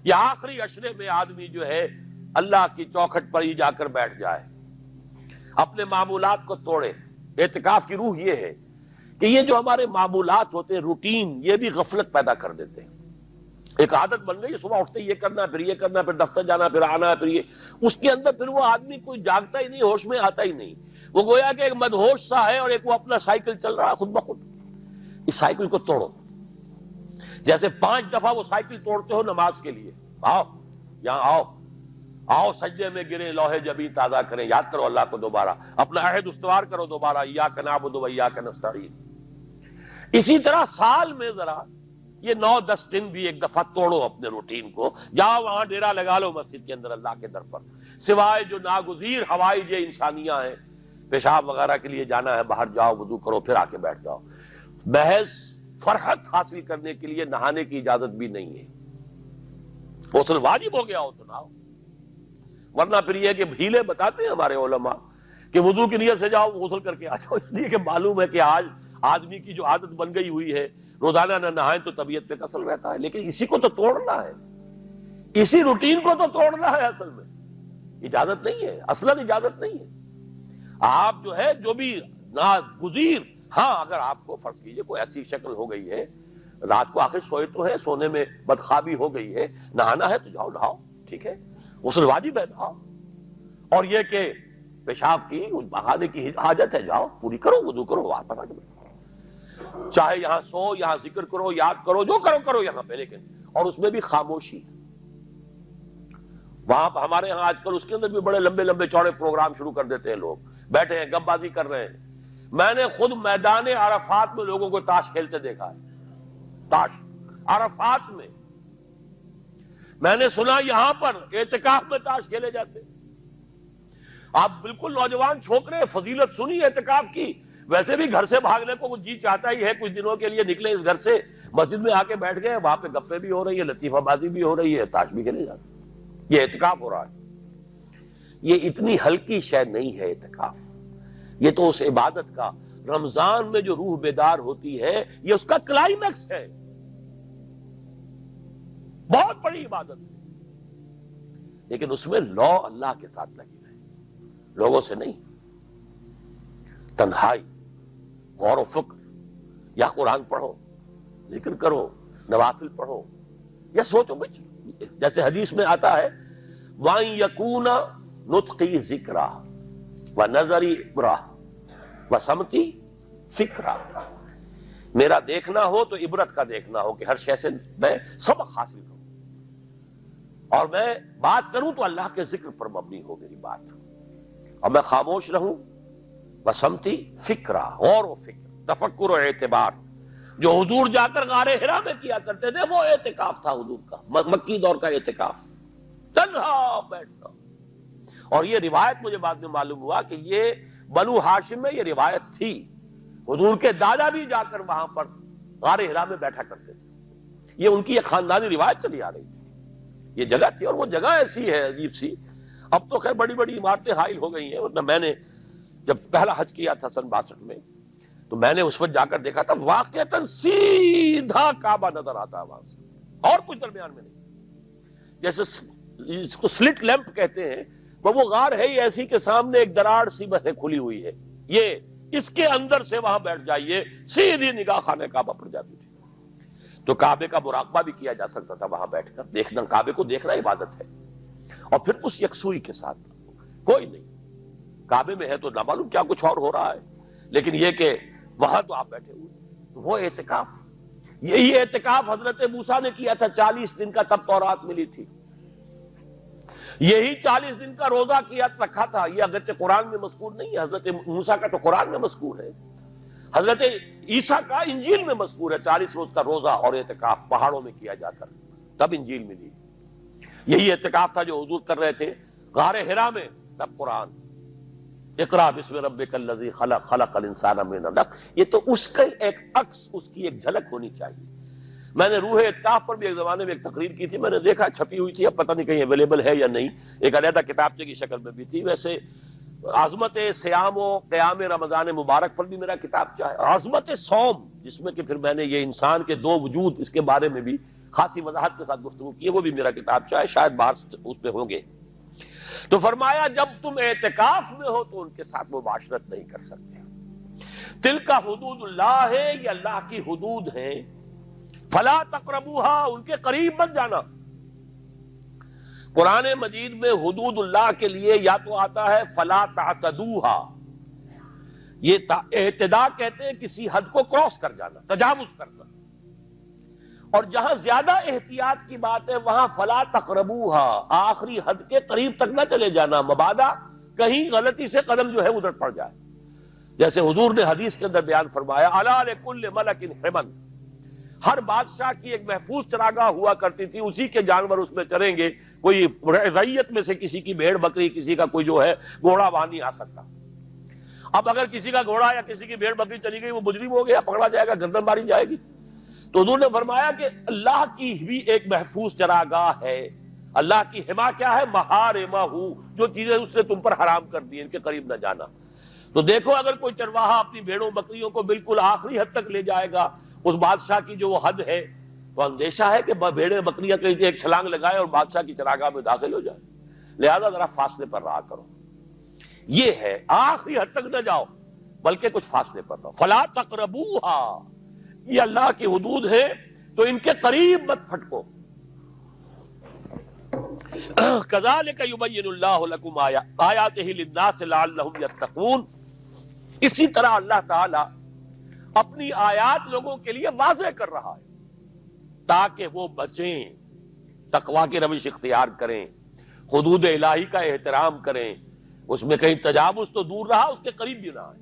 کہ آخری عشرے میں آدمی جو ہے اللہ کی چوکھٹ پر ہی جا کر بیٹھ جائے، اپنے معمولات کو توڑے۔ اعتکاف کی روح یہ ہے کہ یہ جو ہمارے معمولات ہوتے ہیں، روٹین، یہ بھی غفلت پیدا کر دیتے ہیں۔ ایک عادت بن گئی، صبح اٹھتے یہ کرنا، پھر یہ کرنا، پھر دفتر جانا، پھر آنا، پھر یہ، اس کے اندر پھر وہ آدمی کوئی جاگتا ہی نہیں، ہوش میں آتا ہی نہیں۔ وہ گویا کہ ایک مدہوش سا ہے اور ایک وہ اپنا سائیکل چل رہا ہے خود بخود۔ اس سائیکل کو توڑو، جیسے 5 دفعہ وہ سائیکل توڑتے ہو نماز کے لیے۔ آؤ یہاں آؤ، آؤ سجدے میں گرے، لوح جبین تازہ کریں، یاد کرو اللہ کو دوبارہ، اپنا عہد استوار کرو دوبارہ، ایاک نعبد و ایاک نستعین۔ اسی طرح سال میں ذرا یہ 9-10 دن بھی ایک دفعہ توڑو اپنے روٹین کو، جاؤ وہاں ڈیرا لگا لو مسجد کے اندر اللہ کے در پر، سوائے جو ناگزیر ہوائج انسانیاں ہیں، پیشاب وغیرہ کے لیے جانا ہے باہر، جاؤ وضو کرو پھر آ کے بیٹھ جاؤ۔ محض فرحت حاصل کرنے کے لیے نہانے کی اجازت بھی نہیں ہے۔ غسل واجب ہو گیا ہو تو نہاؤ، ورنہ پھر یہ کہ ہیلے بتاتے ہیں ہمارے علماء کہ وضو کی نیت سے جاؤ غسل کر کے آ جاؤ، اس لیے کہ معلوم ہے کہ آج آدمی کی جو عادت بن گئی ہوئی ہے روزانہ نہ نہائیں تو طبیعت پہ کسل رہتا ہے، لیکن اسی کو تو توڑنا ہے، اسی روٹین کو تو توڑنا ہے۔ اصل میں اجازت نہیں ہے، اصلاً اجازت نہیں ہے۔ آپ جو ہے جو بھی ناگزیر، ہاں اگر آپ کو فرض کیجئے کوئی ایسی شکل ہو گئی ہے، رات کو آخر سوئے تو ہے، سونے میں بدخوابی ہو گئی ہے، نہانا ہے تو جاؤ نہاؤ، ٹھیک ہے، غسل واجب ہے نہاؤ، اور یہ کہ پیشاب کی بہانے کی حاجت ہے جاؤ پوری کرو، وضو کرو، واپس آ کے بیٹھو، چاہے یہاں سو، یہاں ذکر کرو، یاد کرو، جو کرو کرو یہاں پہ، لیکن اور اس میں بھی خاموشی۔ وہاں ہمارے یہاں آج کل اس کے اندر بھی بڑے لمبے لمبے چوڑے پروگرام شروع کر دیتے ہیں، لوگ بیٹھے ہیں گپ بازی کر رہے ہیں۔ میں نے خود میدان عرفات میں لوگوں کو تاش کھیلتے دیکھا ہے، تاش عرفات میں۔ میں نے سنا یہاں پر اعتکاف میں تاش کھیلے جاتے۔ آپ بالکل نوجوان چھوکرے، فضیلت سنی اعتکاف کی، ویسے بھی گھر سے بھاگنے کو وہ جی چاہتا ہی ہے، کچھ دنوں کے لیے نکلے اس گھر سے، مسجد میں آ کے بیٹھ گئے، وہاں پہ گپے بھی ہو رہی ہے، لطیفہ بازی بھی ہو رہی ہے، تاش بھی کھیلے جاتے، یہ اعتکاف ہو رہا ہے۔ یہ اتنی ہلکی شے نہیں ہے اعتکاف، یہ تو اس عبادت کا، رمضان میں جو روح بیدار ہوتی ہے یہ اس کا کلائمیکس ہے، بہت بڑی عبادت ہے، لیکن اس میں لو اللہ کے ساتھ لگی رہے، لوگوں سے نہیں، تنہائی، غور و فکر، یا قرآن پڑھو، ذکر کرو، نوافل پڑھو، یا سوچو بچ، جیسے حدیث میں آتا ہے وَأَن يَكُونَ نُطْقِي ذِكْرًا وَنَظَرِي عِبْرَةً وَسَمْتِي فِكْرًا، میرا دیکھنا ہو تو عبرت کا دیکھنا ہو کہ ہر شے سے میں سبق حاصل کروں، اور میں بات کروں تو اللہ کے ذکر پر مبنی ہو میری بات، اور میں خاموش رہوں، وَسَمْتِي فِكْرًا، غور و فکر، تفکر و اعتبار، جو حضور جا کر غار حرا میں کیا کرتے تھے وہ اعتکاف تھا حضور کا، مکی دور کا اعتکاف، تنہا بیٹھنا۔ اور یہ روایت مجھے بعد میں معلوم ہوا کہ یہ بنو ہاشم میں یہ روایت تھی، حضور کے دادا بھی جا کر وہاں پر غار حرا میں بیٹھا کرتے تھے، یہ ان کی ایک خاندانی روایت چلی آ رہی تھی، یہ جگہ تھی، اور وہ جگہ ایسی ہے عجیب سی، اب تو خیر بڑی بڑی عمارتیں حائل ہو گئی ہیں، ورنہ میں نے جب پہلا حج کیا تھا سن 62 میں، تو میں نے اس وقت جا کر دیکھا تھا واقعتاً سیدھا کعبہ نظر آتا ہے وہاں سے، اور کچھ درمیان میں نہیں، جیسے اس کو سلٹ لیمپ کہتے ہیں، وہ غار ہے ہی ایسی کہ سامنے ایک دراڑ سی بس کھلی ہوئی ہے، یہ اس کے اندر سے وہاں بیٹھ جائیے سیدھی نگاہ خانے کعبہ پڑ جاتی تھی، تو کعبے کا مراقبہ بھی کیا جا سکتا تھا وہاں بیٹھ کر، دیکھنا کعبے کو دیکھنا عبادت ہے، اور پھر اس یکسوئی کے ساتھ کوئی نہیں، کعبے میں ہے تو نہ معلوم کیا کچھ اور ہو رہا ہے، لیکن یہ کہ وہاں تو آپ بیٹھے ہوئے، وہ اعتکاف، یہی اعتکاف حضرت موسیٰ نے کیا تھا 40 دن کا، تب تورات ملی تھی، یہی 40 دن کا روزہ کیا رکھا تھا، یہ اگرچہ قرآن میں مذکور نہیں ہے، حضرت موسیٰ کا تو قرآن میں مذکور ہے، حضرت عیسیٰ کا انجیل میں مذکور ہے، 40 روز کا روزہ اور اعتکاف پہاڑوں میں کیا جا کر، تب انجیل ملی، یہی اعتکاف تھا جو حضور کر رہے تھے غار حرا میں، تب قرآن، اقرا بسم ربک الذی خلق، خلق الانسان من علق، یہ تو اس کا ایک عکس، اس کی ایک جھلک ہونی چاہیے۔ میں نے روح اعتکاف پر بھی ایک زمانے میں ایک تقریر کی تھی، میں نے دیکھا چھپی ہوئی تھی، اب پتہ نہیں کہیں اویلیبل ہے یا نہیں، ایک علیحدہ کتابچے کی شکل میں بھی تھی، ویسے عظمت سیام و قیام رمضان مبارک پر بھی میرا کتابچہ ہے، عظمت صوم، جس میں کہ پھر میں نے یہ انسان کے 2 وجود اس کے بارے میں بھی خاصی وضاحت کے ساتھ گفتگو کی ہے، وہ بھی میرا کتاب چاہے شاید باہر اس پہ ہوں گے۔ تو فرمایا جب تم اعتکاف میں ہو تو ان کے ساتھ مباشرت نہیں کر سکتے۔ تلک حدود اللہ ہے، یہ اللہ کی حدود ہیں، فلا تقربوہا، ان کے قریب مت جانا۔ قرآن مجید میں حدود اللہ کے لیے یا تو آتا ہے فلا تعتدوہا، یہ اعتداء کہتے ہیں کسی حد کو کراس کر جانا، تجاوز کرنا، اور جہاں زیادہ احتیاط کی بات ہے وہاں فلا تقربوہا، آخری حد کے قریب تک نہ چلے جانا، مبادا کہیں غلطی سے قدم جو ہے ادھر پڑ جائے۔ جیسے حضور نے حدیث کے اندر بیان فرمایا الا لکل ملک حمل، ہر بادشاہ کی ایک محفوظ چراگاہ ہوا کرتی تھی، اسی کے جانور اس میں چریں گے، کوئی رعیت میں سے کسی کی بھیڑ بکری، کسی کا کوئی جو ہے گھوڑا وہاں نہیں آ سکتا۔ اب اگر کسی کا گھوڑا یا کسی کی بھیڑ بکری چلی گئی، وہ مجرم ہو گیا، پکڑا جائے گا، گردن ماری جائے گی۔ تو حضور نے فرمایا کہ اللہ کی بھی ایک محفوظ چراگاہ ہے، اللہ کی حما کیا ہے؟ محارمہ، جو چیزیں اس نے تم پر حرام کر دی، ان کے قریب نہ جانا۔ تو دیکھو اگر کوئی چرواہا اپنی بھیڑوں بکریوں کو بالکل آخری حد تک لے جائے گا، اس بادشاہ کی جو وہ حد ہے، تو اندیشہ ہے کہ بھیڑیں بکریاں کہیں ایک چھلانگ لگائے اور بادشاہ کی چراگاہ میں داخل ہو جائے، لہذا ذرا فاصلے پر رہا کرو۔ یہ ہے آخری حد تک نہ جاؤ بلکہ کچھ فاصلے پر رہو۔ فلا تقربوہا، یہ اللہ کی حدود ہے تو ان کے قریب مت پھٹکو۔ کذالک یبین اللہ لکم آیاتہ للناس لعلہم یتقون، اسی طرح اللہ تعالی اپنی آیات لوگوں کے لیے واضح کر رہا ہے تاکہ وہ بچیں، تقوی کی روش اختیار کریں، حدود الہی کا احترام کریں، اس میں کہیں تجاوز تو دور رہا، اس کے قریب بھی نہ آئے۔